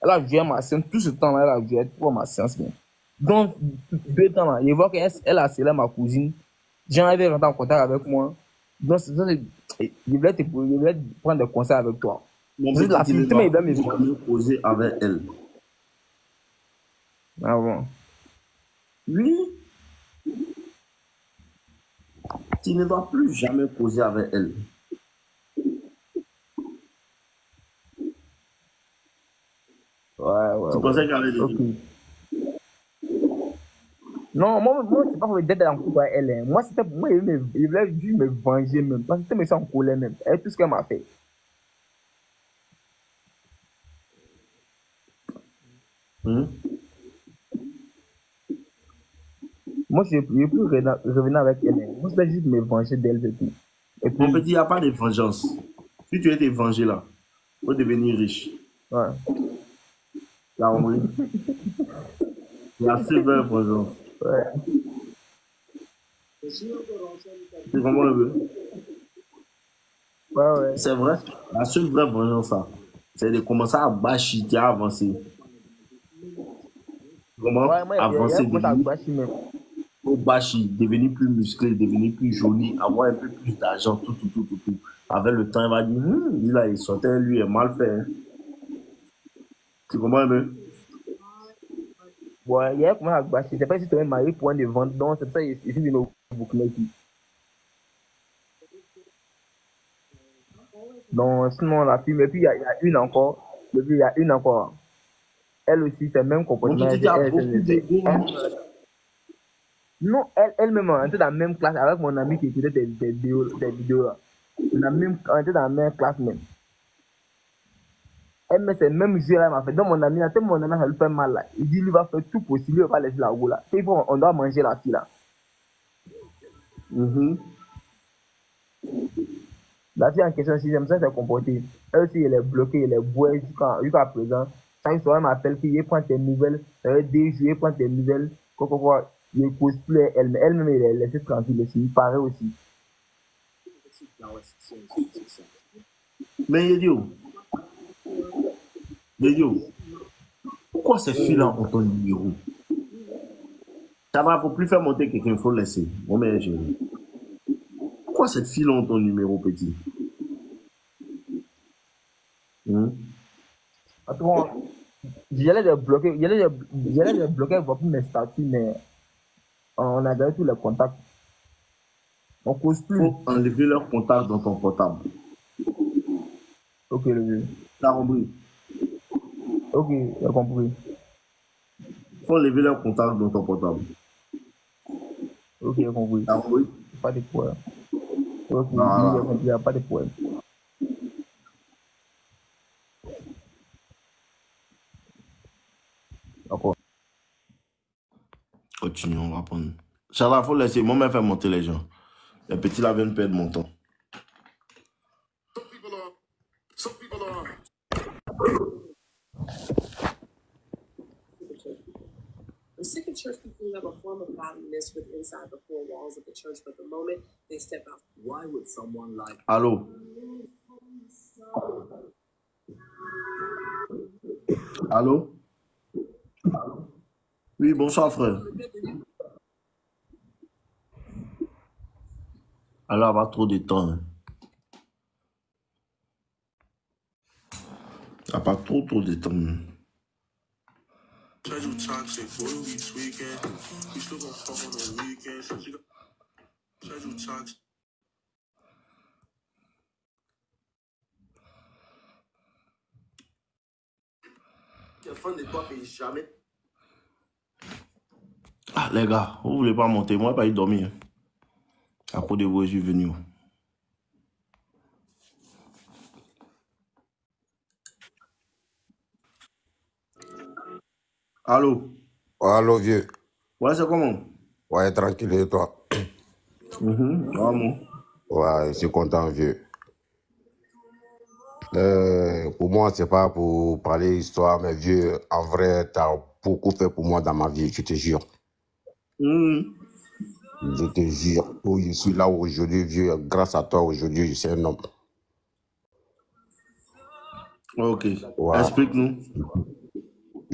Elle a joué ma séance, tout ce temps-là, elle a joué pour ma séance. Donc, 2 ans là, je vois qu'elle a scellé ma cousine. J'en avais rentré en contact avec moi. Donc, je voulais prendre des conseils avec toi. Mon C'est la petit, il ne fille, mais il va me doit jamais causer avec elle. Ah bon. Oui, tu ne dois plus jamais causer avec elle. Ouais. Tu pensais qu'elle allait Ok. devenir. Non, moi c'est pas pour d'être en couple avec elle. Hein. Moi, c'était pour moi, il voulait juste me venger même. Parce que c'était me ça en colère même. Et tout ce qu'elle m'a fait. Hein? Moi, je ne peux plus revenir avec elle. Hein. Moi, c'était juste me venger d'elle et tout. Et Mon puis, petit, il n'y a pas de vengeance. Si tu étais vengé là, pour devenir riche, ouais. tu as compris? Il y a sévère vengeance. Ouais. Tu comprends un peu? Ouais. C'est vrai. La seule vraie vengeance, c'est de commencer à bâcher, à avancer. Comment Ouais, moi, il a avancer, commencé à devenir bâcher même. au bâcher, devenir plus musclé, devenir plus joli, avoir un peu plus d'argent, tout. Avec le temps, il va dire, lui là, il sortait, lui est mal fait. Hein. Tu comprends un peu? Ouais, il a commencé à bâcher. C'est pas si tu es marié pour un de vente. Donc, c'est pour ça qu'il est venu au boucler ici. Donc, sinon, la fille, et puis il y a une encore. Et puis, il y a une encore. Elle aussi, c'est le même Mon comportement. petit, tu as beaucoup d'ego. Hein. Non, elle-même, on était dans la même classe avec mon ami qui écoutait des vidéos là. On était dans la même classe même. Elle met ces mêmes jeux là, elle m'a fait. Donc mon ami, là, tellement mon ami, ça lui fait mal là. Il dit, lui va faire tout possible, il va pas laisser la roue là. Il faut, on doit manger la fille là. La fille en question, si j'aime ça, c'est comporté. Elle aussi, elle est bloquée, elle est bouée jusqu'à présent. Chaque soir, elle m'appelle, qu'il prend tes nouvelles. Des jours, il prend tes nouvelles. Quoi. Il ne cause plus elle-même, elle est laissée tranquille aussi. Il paraît aussi. Mais Yodio, pourquoi ces filles-là ont ton numéro? Ça va, faut plus faire monter quelqu'un, il faut laisser. Bon, mais pourquoi cette fille-là ont ton numéro, petit? Attends, j'allais les bloquer, voir plus mes statuts, mais on a gardé tous les contacts. On cause Il plus. faut enlever leur contact dans ton portable. Ok, le vieux. T'as compris? Ok, j'ai compris. Il faut enlever leur contact dans ton portable. Ok, j'ai compris. T'as compris? Pas de problème. Ok, oui, j'ai Voilà. compris, il n'y a pas de problème. D'accord. Continuons, on va prendre. Inch'Allah, il faut laisser. Moi, je faire monter les gens. Les petits là viennent perdre mon temps. I'm sick of church people who have a form of godliness with inside the four walls of the church, but the moment they step out, why would someone like... Allô? Allô? Oui, bonsoir, frère. Alors, il va trop de temps. Hein. Il n'y a pas trop de temps. Hein. Ah, les gars, vous voulez pas monter? Moi, je vais pas y dormir. Hein. À cause de vos yeux venus. Allô? Allô, vieux. Ouais, c'est comment? Ouais, tranquille, et toi? Vraiment. Ouais, je suis content, vieux. Pour moi, c'est pas pour parler histoire, mais vieux, en vrai, t'as beaucoup fait pour moi dans ma vie, je te jure. Je te jure. Oh, je suis là aujourd'hui, vieux. Grâce à toi, aujourd'hui, je suis un homme. Ok. Ouais. Explique-nous.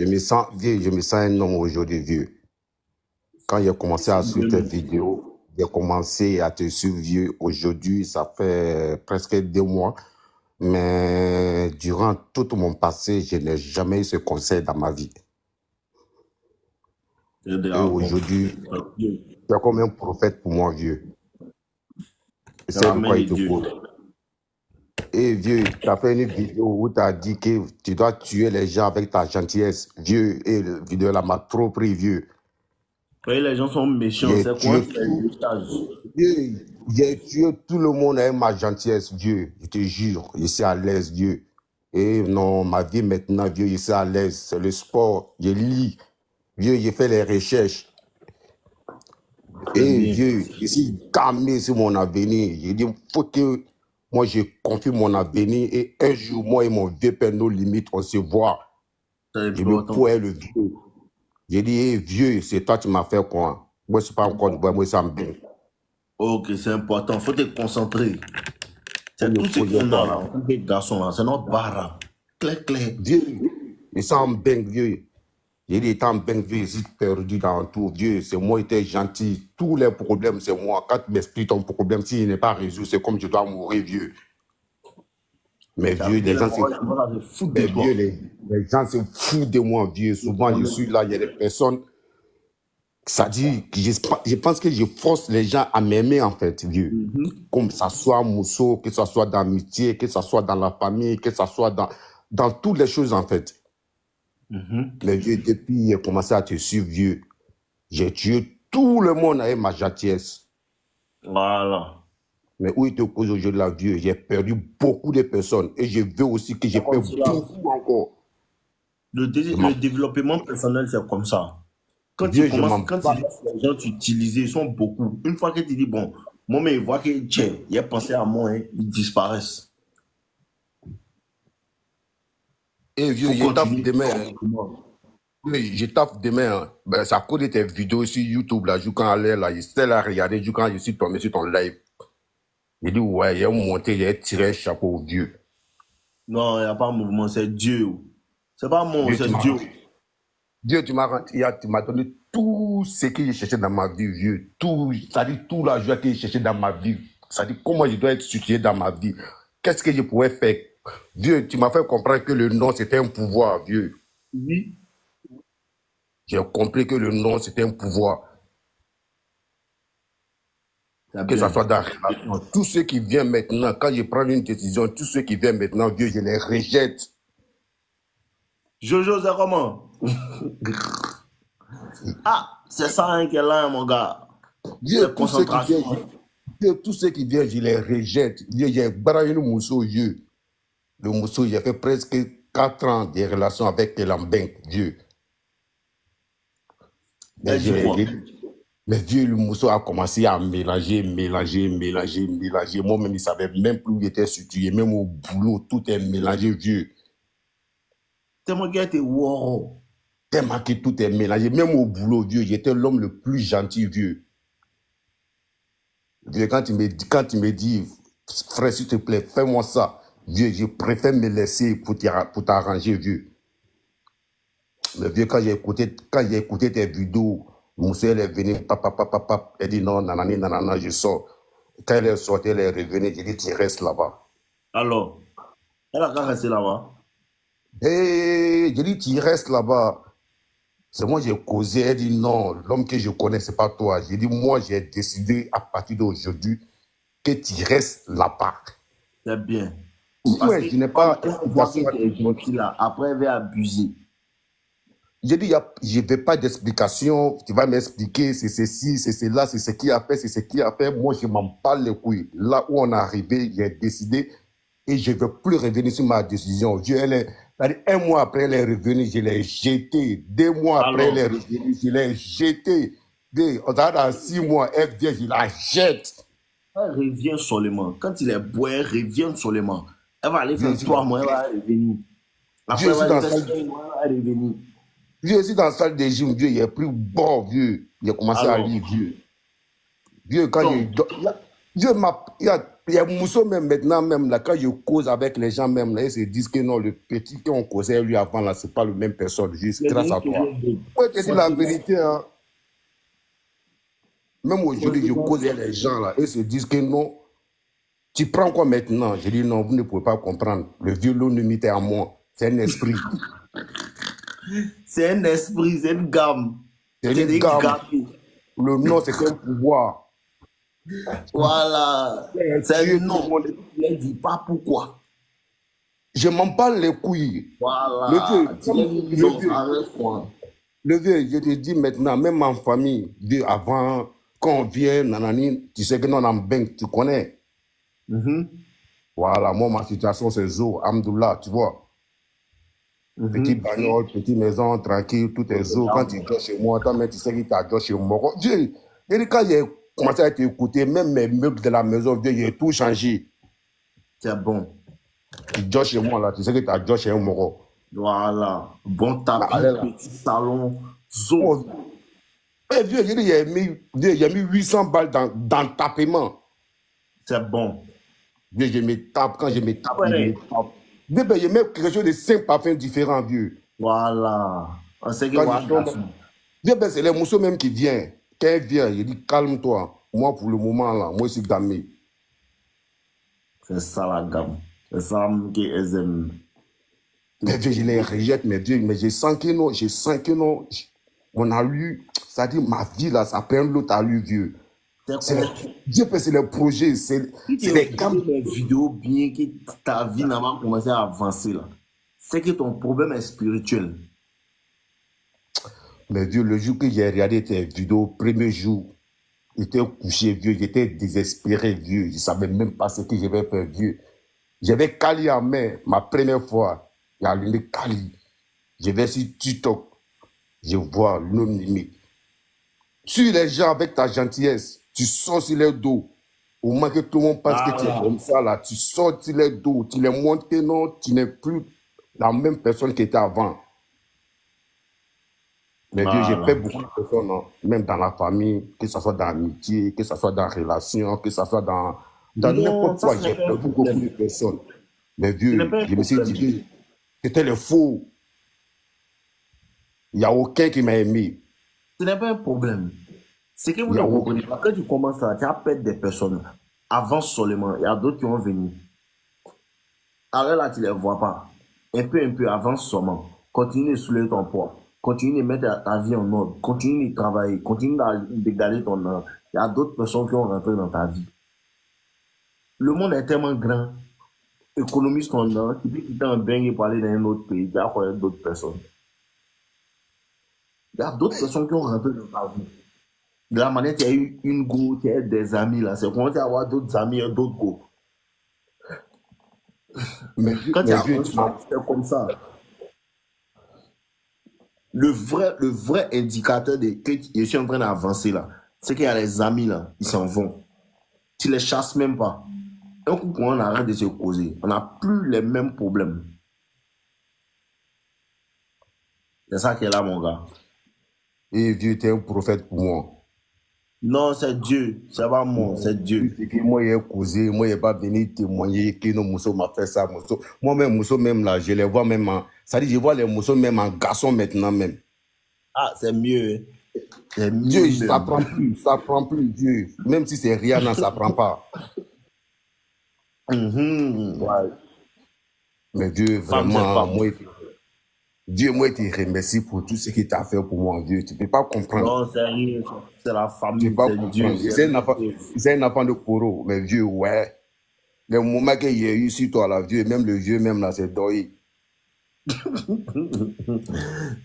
vieux, je me sens un homme aujourd'hui, vieux. Quand j'ai commencé à suivre tes vidéos, j'ai commencé à te suivre, vieux. Aujourd'hui, ça fait presque 2 mois. Mais durant tout mon passé, je n'ai jamais eu ce conseil dans ma vie. Et aujourd'hui, tu es comme un prophète pour moi, vieux. C'est de quoi il te pose. Et vieux, tu as fait une vidéo où tu as dit que tu dois tuer les gens avec ta gentillesse, vieux. Et la vidéo là m'a trop pris, vieux. Oui, les gens sont méchants, c'est quoi vieux, j'ai tué tout le monde avec ma gentillesse, vieux. Je te jure, je suis à l'aise, vieux. Et non, ma vie maintenant, vieux, je suis à l'aise. C'est le sport, je lis. Vieux, j'ai fait les recherches. Et vieux, je suis calmé sur mon avenir. J'ai dit, il faut que moi, je confie mon avenir. Et un jour, moi et mon vieux père, nos limites, on se voit. Je me pouvais le vieux. J'ai dit, hey, vieux, c'est toi qui m'as fait quoi? Moi, c'est pas encore du bois, moi, ça me bien. Ok, c'est important, il faut te concentrer. C'est tout ce qu'on a là, les garçons là, c'est notre barre. Clair. Vieux, il s'en bien, vieux. J'ai dit, étant bien vieux, je suis perdu dans tout, vieux. C'est moi qui étais gentil. Tous les problèmes, c'est moi. Quand tu m'expliques ton problème, s'il n'est pas résolu, c'est comme je dois mourir, vieux. Mais vieux, les gens se foutent de moi. Les gens se foutent de moi, vieux. Souvent, je suis là, il y a des personnes. Ça dit que je pense que je force les gens à m'aimer, en fait, vieux. Comme ça soit Mousseau, que ça soit dans l'amitié, que ça soit dans la famille, que ça soit dans toutes les choses, en fait. Mais vieux, depuis j'ai commencé à te suivre, vieux, j'ai tué tout le monde avec ma gentillesse. Voilà. Mais où il te cause aujourd'hui, là, vieux, j'ai perdu beaucoup de personnes. Et je veux aussi que j'ai perdu beaucoup encore. Le développement personnel, c'est comme ça. Quand vieux, tu commences, les gens t'utilisent, ils sont beaucoup. Une fois que tu dis, bon, moi, mais il voit que il a pensé à moi, hein, ils disparaissent. Et vieux, je tape demain. Je tape demain. Ben, ça cause de tes vidéos sur YouTube, là, quand elle est là, je sais la regarder, quand je suis tombé sur ton live. Il dit, ouais, il a monté, il a tiré un chapeau au vieux. Non, il n'y a pas un mouvement, c'est Dieu. C'est pas moi, c'est Dieu. Dieu, tu m'as donné tout ce que j'ai cherché dans ma vie, vieux. Tout, c'est-à-dire tout la joie que j'ai cherché dans ma vie. C'est-à-dire comment je dois être situé dans ma vie. Qu'est-ce que je pouvais faire? Dieu, tu m'as fait comprendre que le nom, c'était un pouvoir, vieux. Oui. J'ai compris que le nom, c'était un pouvoir. Que ce soit dans la relation. Tous ceux qui viennent maintenant, quand je prends une décision, tous ceux qui viennent maintenant, vieux, je les rejette. Jojo, c'est comment? Ah, c'est ça hein, qu'elle a, mon gars. Vieux, tous ceux qui viennent, je les rejette. Vieux, j'ai barré le mousseau, vieux. Le mousseau, j'ai fait presque 4 ans de relations avec Lambin, vieux. Mais vieux, le mousseau a commencé à mélanger. Moi-même, il ne savait même plus où il était situé. Même au boulot, tout est mélangé, vieux. Tellement qu'il était wow. Tellement que tout est mélangé. Même au boulot, vieux, j'étais l'homme le plus gentil, vieux. Vieux, quand il me dit, frère, s'il te plaît, fais-moi ça. Vieux, je préfère me laisser pour t'arranger, vieux. Mais vieux, quand j'ai écouté tes vidéos, Moussa, elle est venue, papa, elle dit non, nanana, je sors. Quand elle est sortie, elle est revenue, j'ai dit, tu restes là-bas. Alors, elle a qu'à rester là-bas. Hey, j'ai dit, tu restes là-bas. C'est moi, j'ai causé, elle dit non, l'homme que je connais, c'est pas toi. J'ai dit, moi, j'ai décidé à partir d'aujourd'hui que tu restes là-bas. C'est bien. Ouais, je n'ai pas. Après, elle va abuser. J'ai dit, je ne veux pas d'explication. Tu vas m'expliquer, c'est ceci, c'est cela, c'est ce qu'il a fait, c'est ce qu'il a fait. Moi, je m'en parle les couilles. Là où on est arrivé, j'ai décidé et je ne veux plus revenir sur ma décision. Un mois après, elle est revenue, je l'ai jeté. 2 mois après, elle est revenue, je l'ai jeté. On a dans 6 mois, elle vient, je la jette. Elle revient seulement. Quand il est beau, elle revient seulement. Elle va aller faire 3 mois, elle va revenir. Après, elle va aller faire 6 mois, elle va revenir. Vieux, aussi dans la salle des gym, vieux, il est plus bon, vieux. Il a commencé à lire, vieux. Vieux, quand Il y a Mousso même maintenant, même là, quand je cause avec les gens, même là, ils se disent que non, le petit qu'on causait lui avant, là, c'est pas le même personne, juste grâce à toi. Moi, je te dis la vérité, hein. Même aujourd'hui, je cause avec les gens, là, ils se disent que non, tu prends quoi maintenant? Je dis non, vous ne pouvez pas comprendre. Le violon limite à moi, c'est un esprit. C'est un esprit, c'est une gamme. C'est C'est une des gamme. gammes. Le nom, c'est un pouvoir. Voilà. C'est Dieu, un nom. Ne dis pas pourquoi. Je m'en parle les couilles. Voilà. Le vieux, je te dis maintenant, même en famille, Dieu, avant, quand on vient, nanani, tu sais que non, on banque, tu connais. Voilà, moi, ma situation, c'est zo, Amdoullah, tu vois. Petit bagnole, petite maison, tranquille, tout est zo. Quand tu dors chez moi, toi, même tu sais qu'il t'a dors chez moi. Dieu, quand j'ai commencé à t'écouter, même mes meubles de la maison, Dieu, j'ai tout changé. C'est bon. Tu dors chez moi, là, tu sais que tu as dors chez moi. Voilà. Bon tapis, petit salon, zo. Eh, Dieu, j'ai mis 800 balles dans ta paiement. C'est bon. Dieu, je me tape, quand je me tape, Dieu, ben, je mets quelque chose de 5 parfums différents, Dieu. Voilà. On sait que Dieu, ben, c'est les mousseaux même qui viennent. Quand il vient, il dit calme-toi. Moi, pour le moment, là, moi, je suis gamé. C'est ça la gamme. C'est ça qui est aiment. Mais Dieu, je les rejette, mais Dieu, mais je sens que non, on a lu, ça dit, ma vie, là, ça prend l'autre à lui, Dieu. Dieu, c'est le projet, c'est les gammes. Les vidéos bien que ta vie n'a pas commencé à avancer, là. C'est que ton problème est spirituel. Mais Dieu, le jour que j'ai regardé tes vidéos, premier jour, j'étais couché, vieux, j'étais désespéré, vieux. Je ne savais même pas ce que je vais faire, vieux. J'avais Kali en main, ma première fois. J'ai allumé Kali. Je vais sur TikTok. Je vois l'homme limite. Sur les gens avec ta gentillesse, tu sors sur les dos. Au moins que tout le monde pense que tu es comme ça, là. Tu sors sur les dos. Tu les montres que non, tu n'es plus la même personne qui était avant. Mais Dieu, j'ai fait beaucoup de personnes, non? Même dans la famille, que ce soit dans l'amitié, que ce soit dans la relation, que ce soit dans n'importe quoi, j'ai fait beaucoup de personnes. Mais Dieu, je me suis dit, c'était le faux. Il n'y a aucun qui m'a aimé. Ce n'est pas un problème. C'est que vous ne comprenez pas. Quand tu commences à perdre des personnes, avant seulement, il y a d'autres qui vont venir. Alors là, tu ne les vois pas. Un peu, avance seulement. Continue de soulever ton poids. Continue de mettre ta vie en ordre. Continue de travailler. Continue de garder ton âme. Il y a d'autres personnes qui vont rentrer dans ta vie. Le monde est tellement grand. Économise ton âme. Tu peux quitter un bain et parler dans un autre pays. Tu as d'autres personnes. Il y a d'autres personnes qui ont rentré dans ta vie. De la manière, tu as eu une go, tu as des amis là. C'est comment tu vas avoir d'autres amis et d'autres go. Mais quand tu as c'est comme ça. Le vrai indicateur que je suis en train d'avancer là, c'est qu'il y a les amis là, ils s'en vont. Tu les chasses même pas. Un coup, quand on arrête de se causer, on n'a plus les mêmes problèmes. C'est ça qui est là, mon gars. Et Dieu était un prophète pour moi. Non, c'est Dieu. C'est pas moi, c'est Dieu. Moi, il est causé, moi, il n'est pas venu témoigner que nos Mousso m'a fait ça. Moi-même, Mousso, même là, je les vois même en. Ça dit, je vois les Mousso même en garçon maintenant même. Ah, c'est mieux. C'est mieux. Dieu, ça prend plus, Dieu. Même si c'est Rihanna, ça prend pas. Ouais. Mais Dieu, vraiment, Dieu, moi, je te remercie pour tout ce qu'il t'a fait pour moi, Dieu. Tu ne peux pas comprendre. Non, c'est rien. C'est la famille, c'est Dieu. C'est un enfant de Koro, mais Dieu, ouais. Le moment qu'il y a eu sur toi, là, Dieu, même le vieux, même là, c'est deuil.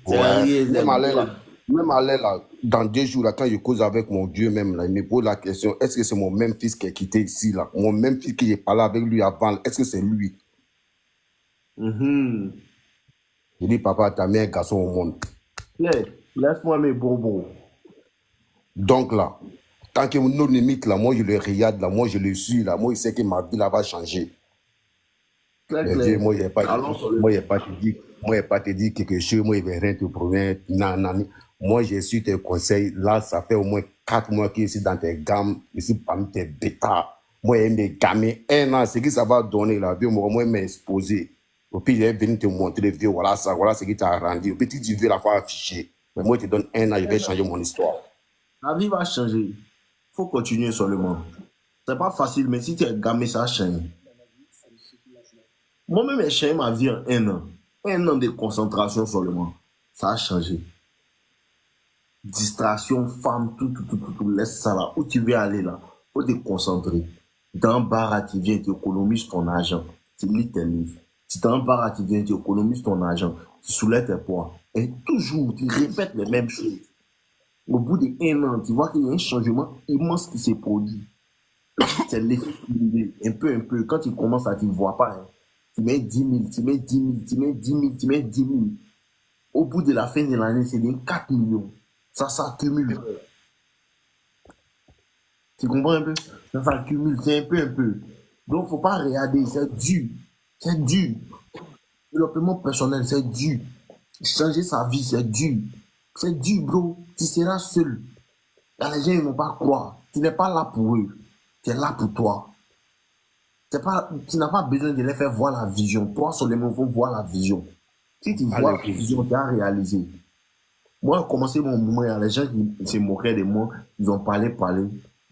Ouais. Même aller là, dans 2 jours, là, quand je cause avec mon Dieu, même là, il me pose la question, est-ce que c'est mon même fils qui est quitté ici, là? Mon même fils qui j'ai parlé avec lui avant, est-ce que c'est lui? Je dis, papa, t'as mis un garçon au monde. Laisse-moi mes bonbons. Donc là, tant que nos limites là, moi je le regarde là, moi je le suis là, moi je sais que ma vie là va changer. Mais Dieu, moi je n'ai pas te dit quelque chose, moi je ne vais rien te promettre. Non. Moi je suis tes conseils, là ça fait au moins 4 mois que je suis dans tes gammes, je suis parmi tes bêtas. Moi, il m'a gamé 1 an. Ce que ça va donner, là, vieux, moi, il m'a exposé. Et puis, il est venu te montrer, vieux, voilà ça, voilà ce qui t'a rendu. Et puis, tu veux la fois afficher. Mais moi, je te donne 1 an, je vais changer mon histoire. La vie va changer. Faut continuer seulement. C'est pas facile, mais si tu es gamé, ça change. Moi-même, j'ai changé ma vie en 1 an. 1 an de concentration seulement. Ça a changé. Distraction, femme, tout, laisse ça là. Où tu veux aller là? Faut te concentrer. Dans un bar, tu viens, tu économises ton argent. Tu lis tes livres. Si dans un bar, tu viens, tu économises ton argent. Tu soulèves tes poids. Et toujours, tu répètes les mêmes choses. Au bout de 1 an, tu vois qu'il y a un changement immense qui s'est produit. C'est l'effet cumulé. Un peu. Quand tu commences à, tu ne vois pas. Hein. Tu mets 10 000, tu mets 10 000, tu mets 10 000, tu mets 10 000. Au bout de la fin de l'année, c'est des 4 millions. Ça s'accumule. Tu comprends un peu? Ça s'accumule, c'est un peu. Donc, faut pas regarder, c'est dur. C'est dur. Développement personnel, c'est dur. Changer sa vie, c'est dur. C'est dur, bro. Tu seras seul. Et les gens ne vont pas croire. Tu n'es pas là pour eux. Tu es là pour toi. Tu n'as pas besoin de les faire voir la vision. Toi seulement, il faut voir la vision. Si tu vois la vision, tu as réalisé. Moi, j'ai commencé mon mouvement, il y a les gens qui se moquaient de moi, ils ont parlé.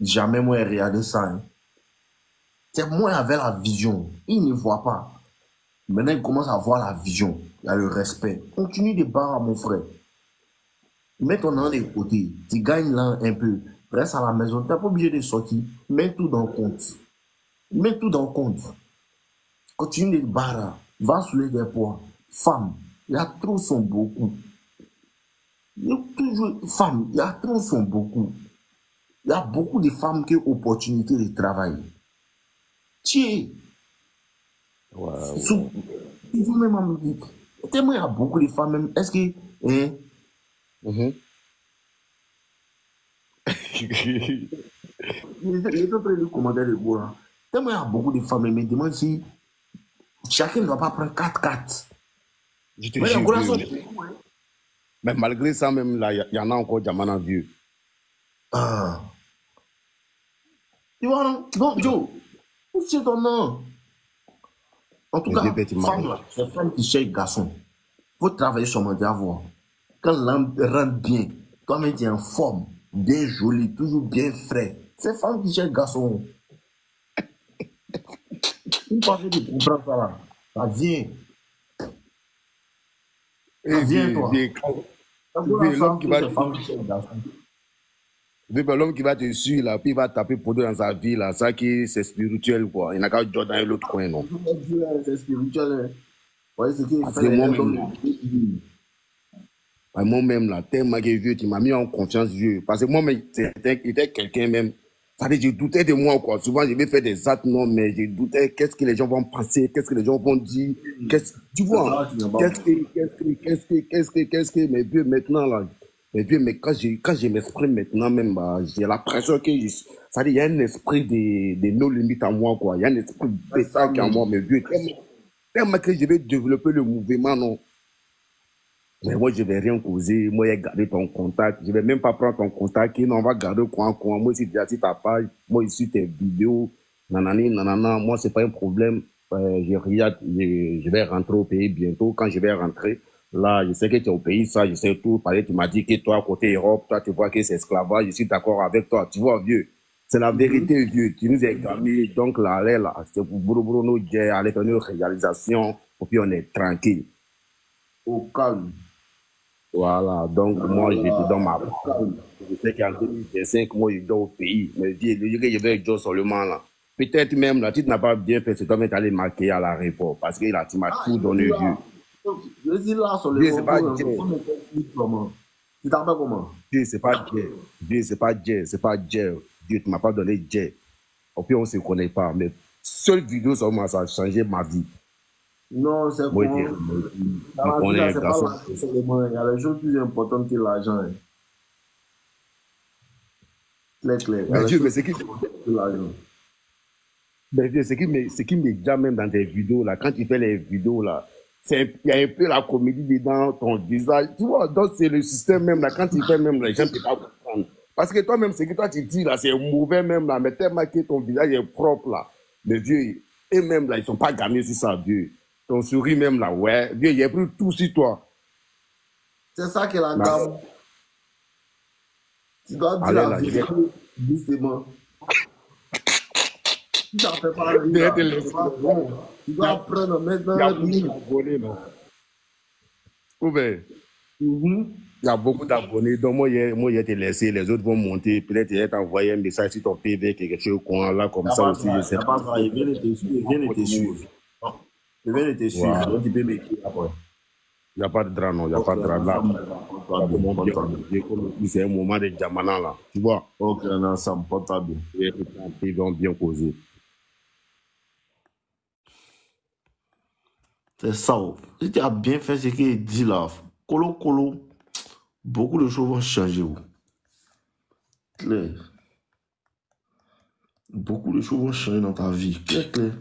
Jamais moi, j'ai regardé ça. Hein. C'est moi qui avais la vision. Ils ne voient pas. Maintenant, ils commencent à voir la vision. Il y a le respect. Continue de barrer, mon frère. Mets ton nom de côté. Tu gagnes là un peu. Reste à la maison. Tu n'es pas obligé de sortir. Mets tout dans le compte. Mets tout dans le compte. Continue de barrer. Va soulever des poids. Femme, il y a trop sont beaucoup. Il y a toujours femmes, il y a trop sont beaucoup. Il y a beaucoup de femmes qui ont opportunité de travailler. Tiens. Ils vont même en dire. Tellement il y a beaucoup de femmes même. Est-ce que. Hein? Les autres le commentaire de beau là. Tellement il y a beaucoup de femmes, mais demande si chacun ne doit pas prendre 4-4. Je te jure. Mais malgré ça, même là, il y en a encore Jamana vieux. Ah. Tu vois, non? Donc, Joe, c'est ton nom. En tout cas, femme là, c'est femme qui cherche garçon. Faut travailler sur mon avoir. Quand l'âme rentre bien, toi-même tu es en forme, bien jolie, toujours bien frais. C'est femme qui cherche garçon. Une fois que tu comprends ça là, ça vient. Ça vient, toi. L'homme qui va te suivre là, puis il va taper pour dans sa vie là, ça qui c'est spirituel quoi. Il n'a qu'à jouer dans l'autre coin non. C'est spirituel. Ouais, c'est qui moi-même là, tellement que vieux, tu m'as mis en confiance vieux. Parce que moi-même, j'étais quelqu'un même. Ça veut dire, je doutais de moi quoi. Souvent, je vais faire des actes non, mais je doutais qu'est-ce que les gens vont penser, qu'est-ce que les gens vont dire. Tu vois, qu'est-ce que mes vieux maintenant là. Mais vieux, mais quand je m'exprime maintenant même, bah, j'ai l'impression que ça dit, il y a un esprit de nos limites en moi, quoi. Il y a un esprit d'attaque en moi, mais vieux. Tellement que je vais développer le mouvement, non. Mais moi, je vais rien causer. Moi, j'ai gardé ton contact. Je vais même pas prendre ton contact. Non, on va garder coin. Moi, si tu as ta page, moi, ici, tes vidéos, nanana. Moi, c'est pas un problème. Je vais rentrer au pays bientôt. Quand je vais rentrer, là, je sais que tu es au pays, ça, je sais tout. Pareil, tu m'as dit que toi, côté Europe, toi, tu vois que c'est esclavage. Je suis d'accord avec toi. Tu vois, vieux. C'est la vérité, vieux. Tu nous as gagné. Donc, là, c'est pour Bourou, nous, aller faire une réalisation. Et puis, on est tranquille. Au calme. Voilà. Donc, moi, je te donne ma parole. Je sais qu'en 2025, moi, je dors au pays. Mais je vais jouer seulement là. Peut-être même, là, tu n'as pas bien fait, c'est toi qui allais marquer à l'aéroport. Parce que là, tu m'as tout donné, vieux. Je dis là sur le c'est pas Dieu. Tu t'appelles comment? Dieu, c'est pas Dieu. Dieu, c'est pas Dieu. C'est pas Dieu. Dieu, tu m'as pas donné Dieu. Et puis, on se connaît pas. Mais seule vidéo, ça a changé ma vie. Non, c'est moi, bon. Il y a les choses plus importantes que l'argent. Hein. Clair. Mais Dieu, mais c'est qui ce qui me dit même dans tes vidéos, là, quand tu fais les vidéos, là, il y a un peu la comédie dedans, ton visage. Tu vois, donc c'est le système même, là, quand tu fais même, les gens ne peuvent pas comprendre. Parce que toi-même, ce que toi tu dis là, c'est mauvais même là, mais tellement que ton visage est propre là. Mais Dieu, et même là, ils sont pas gagnés sur ça, Dieu. Ton sourire même là, ouais. Dieu, il a pris tout sur toi. C'est ça que la Mais gamme. Tu dois dire allez la là, je vais vérité, doucement. Si ça fait pas rire, je vais là, te c'est laisser. pas bon. Tu dois apprendre Il y a maintenant à beaucoup rire. d'abonnés là. Ouvert. Mhm. Il y a beaucoup d'abonnés. Donc, moi, je vais te laisser. Les autres vont monter. Peut-être, je vais t'envoyer un message sur ton PV, quelque chose coin là, Il comme n'y a ça pas de aussi. Je travail, il sais n'y a pas de travail. Il vient de te suivre, il vient de te suivre. Bon, il vient de te suivre, Voilà. donc tu peux m'écrire après. Il n'y a pas de drame, non. Il n'y a Ok, pas de drame là. ensemble, porte-toi Ça bien, commence bien. porte-toi bien. C'est un moment de diamant là. Tu vois. Ok, on est ensemble, porte-toi bien. Ils vont bien causer. C'est ça. Si tu as bien fait ce qu'il dit là, colo, colo, beaucoup de choses vont changer. Clair. Beaucoup de choses vont changer dans ta vie. Clair, clair.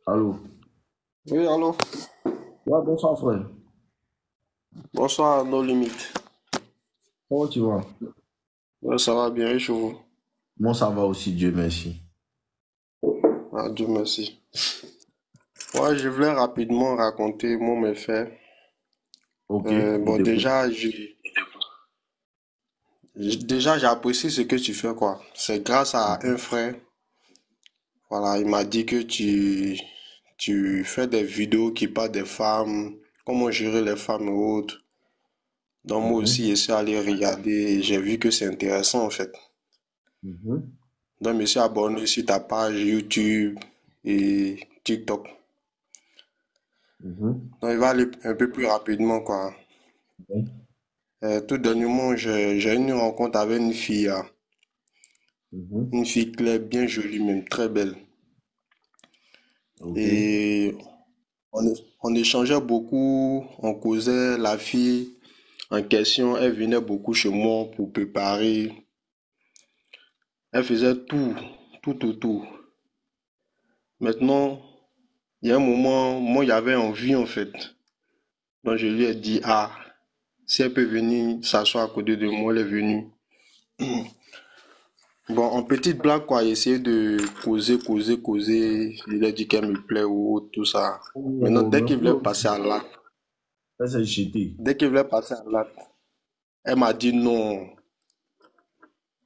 Allô? Oui, allô? Ouais, bonsoir, frère. Bonsoir, No Limite. Comment tu vas? Ouais, ça va bien, et chez vous? Moi, ça va aussi, Dieu merci. Ah, Dieu merci. Ouais, je voulais rapidement raconter mon méfait. Ok, Bon, je t'écoute. déjà, j'apprécie ce que tu fais, quoi. C'est grâce à un frère. Voilà, il m'a dit que tu fais des vidéos qui parlent des femmes, comment gérer les femmes et autres. Donc, moi aussi, j'essaie d'aller regarder et j'ai vu que c'est intéressant, en fait. Mhm. Donc, je me suis abonné sur ta page YouTube et TikTok. Mhm. Donc, il va aller un peu plus rapidement, quoi. Ok. Tout dernièrement, j'ai eu une rencontre avec une fille, Mhm. une fille claire, bien jolie, même très belle. Ok. Et on échangeait beaucoup, on causait. La fille en question, elle venait beaucoup chez moi pour préparer. Elle faisait tout, tout, tout, tout. Maintenant, il y a un moment, moi, il y avait envie, en fait. Donc, je lui ai dit, ah, si elle peut venir s'asseoir à côté de moi, elle est venue. Bon, en petite blague, quoi, essayer de causer, causer, causer. Je lui ai dit qu'elle me plaît ou autre, tout ça. Maintenant, Oh, mais frère, ça c'est jeté. dès qu'il voulait passer à l'acte, elle m'a dit non,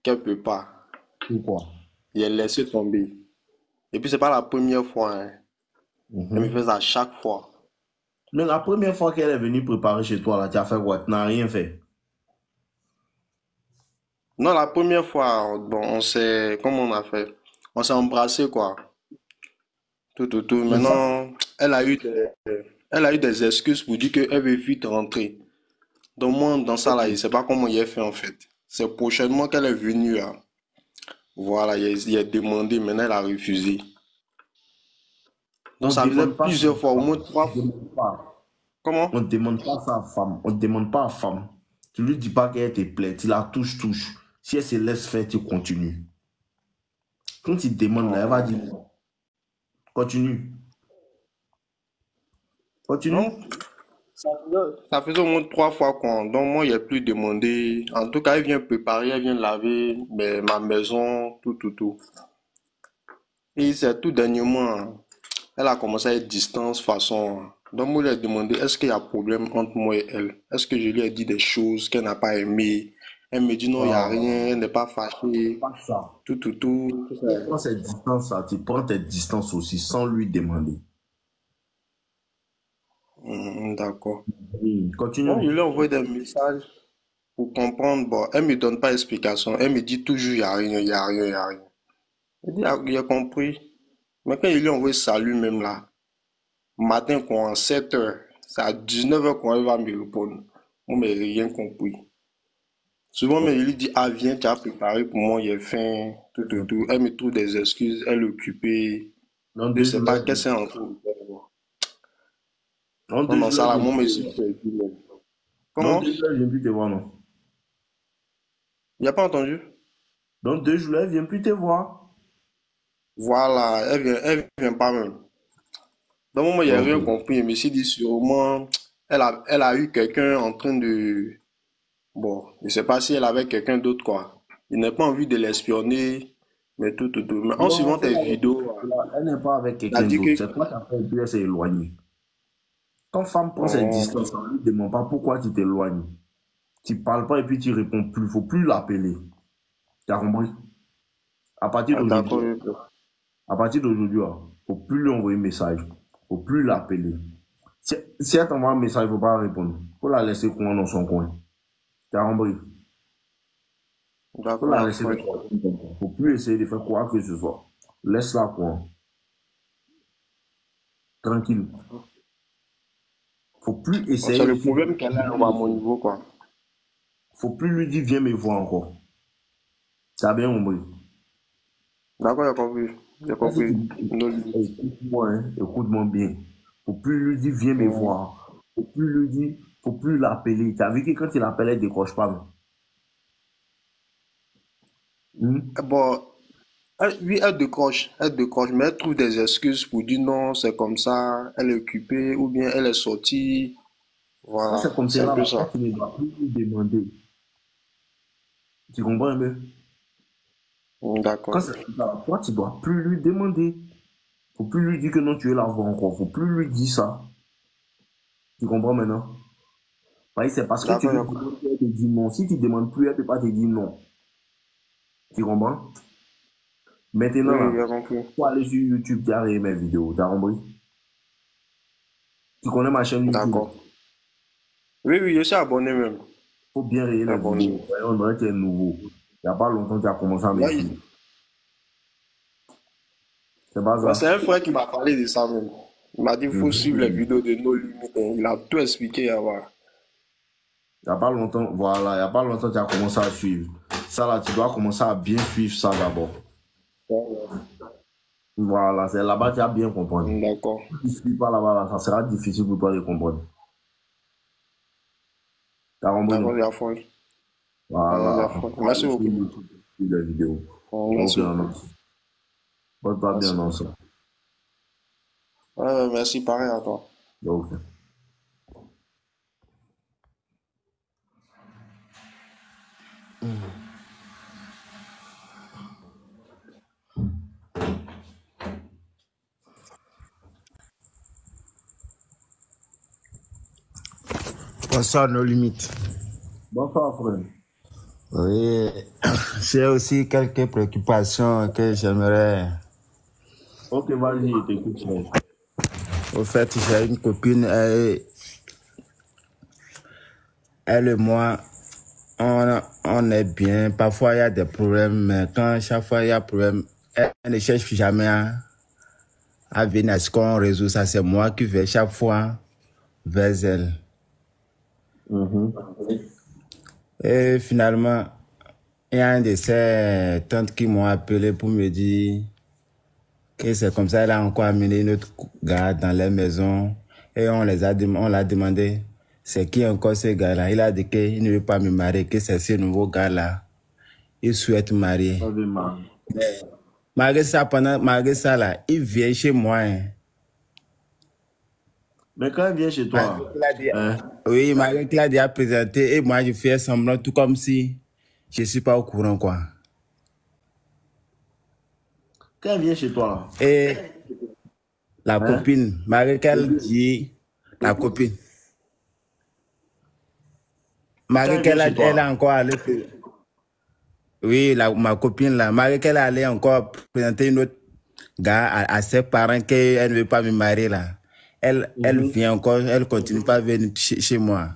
qu'elle peut pas. Pourquoi? Et elle laissé tomber. Et puis, c'est pas la première fois, hein. Elle me Mhm. fait ça chaque fois. Mais la première fois qu'elle est venue préparer chez toi, là, tu as fait quoi? Tu n'as rien fait. Non, la première fois, bon, comment on a fait? On s'est embrassé, quoi. Tout, tout, tout. Mais ça, Maintenant, elle a eu des excuses pour dire qu'elle veut vite rentrer. Donc moi, dans ça, là, je sais pas comment il a fait en fait. C'est prochainement qu'elle est venue, là. Voilà, il a demandé, maintenant elle a refusé. Donc on ne ça faisait demande pas ça plusieurs fois, au à moins femme. trois On fois. ne demande pas. Comment? On ne demande pas ça à femme. On ne demande pas à femme. Tu lui dis pas qu'elle te plaît. Tu la touches, touche. Si elle se laisse faire, tu continues. Quand tu demandes là, elle va dire non. Continue. Continue. Non, ça faisait au moins trois fois quoi. Donc moi, il a plus demandé. En tout cas, elle vient préparer, elle vient laver ma maison, tout, tout, tout. Et c'est tout dernièrement, elle a commencé à être distance façon. Donc moi, je lui ai demandé, est-ce qu'il y a problème entre moi et elle? Est-ce que je lui ai dit des choses qu'elle n'a pas aimées? Elle me dit non, il n'y a rien, elle n'est pas fâchée, Pas ça. tout, tout, tout. Tu prends cette distance-là, tu prends tes distances aussi sans lui demander. D'accord. Continue. Bon, je lui ai envoyé des messages pour comprendre. Bon, elle me donne pas d'explication. Elle me dit toujours, il n'y a rien, il n'y a rien, il n'y a rien. Je dis, ah, il a compris. Mais quand il lui a envoyé salut même là, matin quoi, 7 heures, c'est à 19 heures qu'on va me répondre. Moi, mais rien compris. Souvent, mais il lui dit, ah, viens, tu as préparé pour moi, il est faim, tout, tout, tout. Elle me trouve des excuses, elle est occupée. Dans Je deux sais jours, pas qu'est-ce qu'elle est en train de faire. dans Non, deux non, jours, ça là, elle vient moi, plus mais te si voir. perdu, même. Dans Comment? deux jours, elle vient plus te voir, non? Il a pas entendu? Dans deux jours, elle vient plus te voir. Voilà, elle vient pas même. Dans le moment, il n'y a Ok. rien compris. Je me suis dit sûrement, elle a eu quelqu'un en train de Bon, je sais pas si elle est avec quelqu'un d'autre, quoi. Il n'a pas envie de l'espionner, mais tout. Mais en Non, suivant tes vidéos, elle n'est pas avec il a quelqu'un dit que... d'autre. C'est toi qui as fait et puis elle s'est éloignée. Quand femme prend ses Oh, distances, on ne lui demande pas pourquoi tu t'éloignes. Tu parles pas et puis tu réponds plus. Faut plus l'appeler. Tu as compris? À partir ah, d'aujourd'hui, d'accord. à partir d'aujourd'hui, faut plus lui envoyer message. Faut plus l'appeler. Si elle t'envoie un message, faut pas répondre. Faut la laisser coin dans son coin. Tu as compris? Faut D'accord, la il a laisser dans fait. son coin. Faut plus essayer de faire quoi que ce soit. Laisse-la coin. Tranquille. Faut plus Bon, c'est essayer le aussi. problème qu'elle a à mon niveau, quoi. Faut plus lui dire viens me voir encore. Tu as bien compris? D'accord, j'ai compris. J'ai Là, si compris. No limit. écoute-moi, hein, écoute-moi bien. Faut plus lui dire viens me Mm. voir. Faut plus lui dire, faut plus l'appeler. Tu as vu que quand il l'appelle, elle décroche pas. Non? Bon, oui, elle décroche, mais elle trouve des excuses pour dire non, c'est comme ça, elle est occupée, ou bien elle est sortie. Quand Voilà, c'est comme c'est ça, un peu là, toi, ça. tu ne dois plus lui demander. Tu comprends un peu? Quand D'accord. c'est comme ça, toi, tu dois plus lui demander. Faut plus lui dire que non, tu veux la voir encore. Faut plus lui dire ça. Tu comprends maintenant? Oui, c'est parce que tu D'accord, lui demandes qu'elle te dit non. Si tu ne demandes plus, elle ne peut pas te dire non. Tu comprends? Maintenant, oui, là, j'ai compris. faut aller sur YouTube, tu as regardé mes vidéos. Tu as compris? Tu connais ma chaîne YouTube. D'accord. Oui, oui, je suis abonné même. Faut bien regarder les Abonné. vidéos. Ouais, on dirait que tu es nouveau. Il n'y a pas longtemps que tu as commencé à me Là, suivre. C'est pas ouais, c'est ça? un frère qui m'a parlé de ça même. Il m'a dit, il faut suivre les Mhm. vidéos de No Limit, hein. Il a tout expliqué avant. Il n'y a pas longtemps, voilà, il n'y a pas longtemps que tu as commencé à suivre. Ça là, tu dois commencer à bien suivre ça d'abord. Voilà, c'est là-bas que tu as bien comprendre. D'accord. Si tu ne suis pas là-bas, là, ça sera difficile pour toi de comprendre. Tu as compris, D'accord, non? j'ai à fond. J'ai à Voilà. fond. Faut Merci aller sur beaucoup. YouTube, suivre les vidéos. Ok, Merci beaucoup. non. Porte-toi bien Merci. dans ça. Ouais, merci, pareil à toi. Ok. Bonsoir, nos limites. Bonsoir, frère. Oui, j'ai aussi quelques préoccupations que j'aimerais. Ok, vas-y, je t'écoute, frère. Au fait, j'ai une copine, elle et moi, on est bien. Parfois, il y a des problèmes, mais chaque fois il y a problème, elle ne cherche jamais à venir à ce qu'on résout ça. C'est moi qui vais chaque fois vers elle. Mhm. Et finalement, il y a un de ses tantes qui m'ont appelé pour me dire que c'est comme ça, elle a encore amené une autre gars dans la maison. Et on l'a demandé, c'est qui encore ce gars-là? Il a dit qu'il ne veut pas me marier, que c'est ce nouveau gars-là. Il souhaite marier. Ça veut mal. Malgré ça, là, il vient chez moi. Hein. Mais quand elle vient chez toi, hein, Oui, malgré qu'il a déjà présenté, et moi, je fais semblant, tout comme si je ne suis pas au courant, quoi. quand elle vient chez toi, là, Et la hein, copine, malgré qu'elle dit, la copine, quand malgré elle vient chez elle a toi, encore allé, oui, ma copine là, malgré qu'elle allait encore présenter une autre gars à ses parents qu'elle ne veut pas me marier là, elle vient encore, elle continue pas à venir chez moi.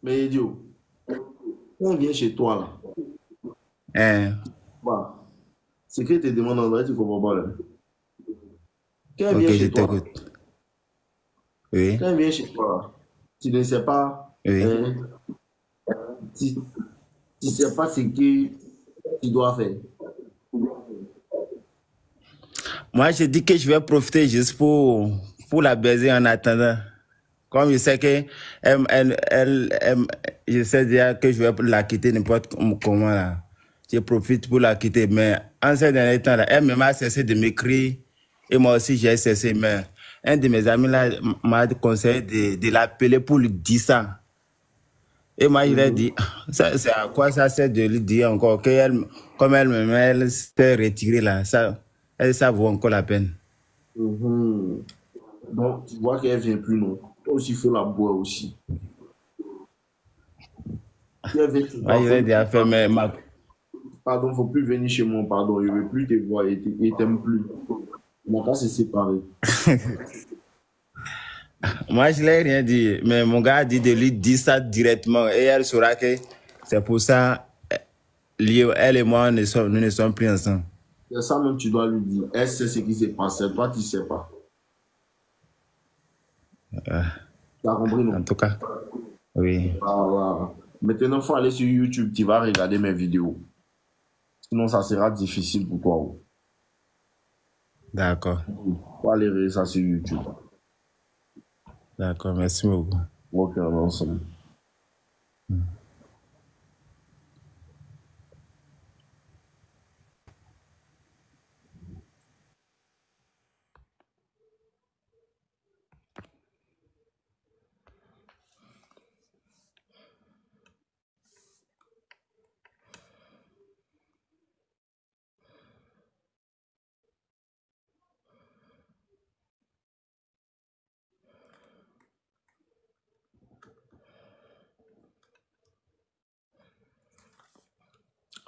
mais idiot, quand elle vient chez toi, là, Hein? bah, c'est qu'elle te demande en vrai, tu comprends pas, là. Quand elle Ok, vient je chez toi, t'écoute. Oui, quand elle vient chez toi, là, tu ne sais pas, oui. hein, tu ne sais pas ce que tu dois faire. Moi, je dis que je vais profiter juste pour la baiser en attendant. Comme je sais que je sais déjà que je vais la quitter n'importe comment là. Je profite pour la quitter. Mais en ces derniers temps là, elle m'a cessé de m'écrire et moi aussi j'ai cessé. Mais un de mes amis là m'a conseillé de l'appeler pour lui dire ça. Et moi, je lui ai dit, ça, c'est à quoi ça sert de lui dire encore comme elle s'est retirée là, ça vaut encore la peine. Mhm. Donc, tu vois qu'elle vient plus, non. Toi aussi, il faut la boire aussi. Si elle vient chez Moi, toi, je lui ai dit à faire, mais pardon, faut plus venir chez moi, pardon, je ne veux plus te voir et t'aime plus. On n'a qu'à se séparer. moi, je l'ai rien dit, mais mon gars a dit de lui dire ça directement et elle saura que c'est pour ça, elle et moi, nous ne sommes plus ensemble. C'est ça même, tu dois lui dire. Elle sait ce qui s'est passé, toi, tu ne sais pas. Tu as compris, En non? tout cas, oui. Voilà. Maintenant, il faut aller sur YouTube, tu vas regarder mes vidéos. Sinon, ça sera difficile pour toi. D'accord. Il faut aller regarder ça sur YouTube. D'accord, merci beaucoup. Ok, on est ensemble.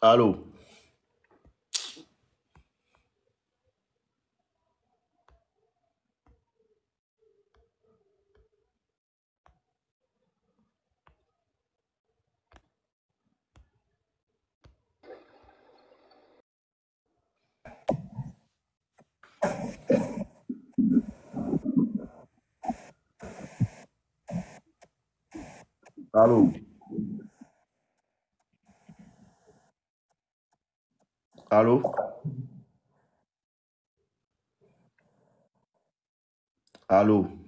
Allô? Allô? Allô? Allô?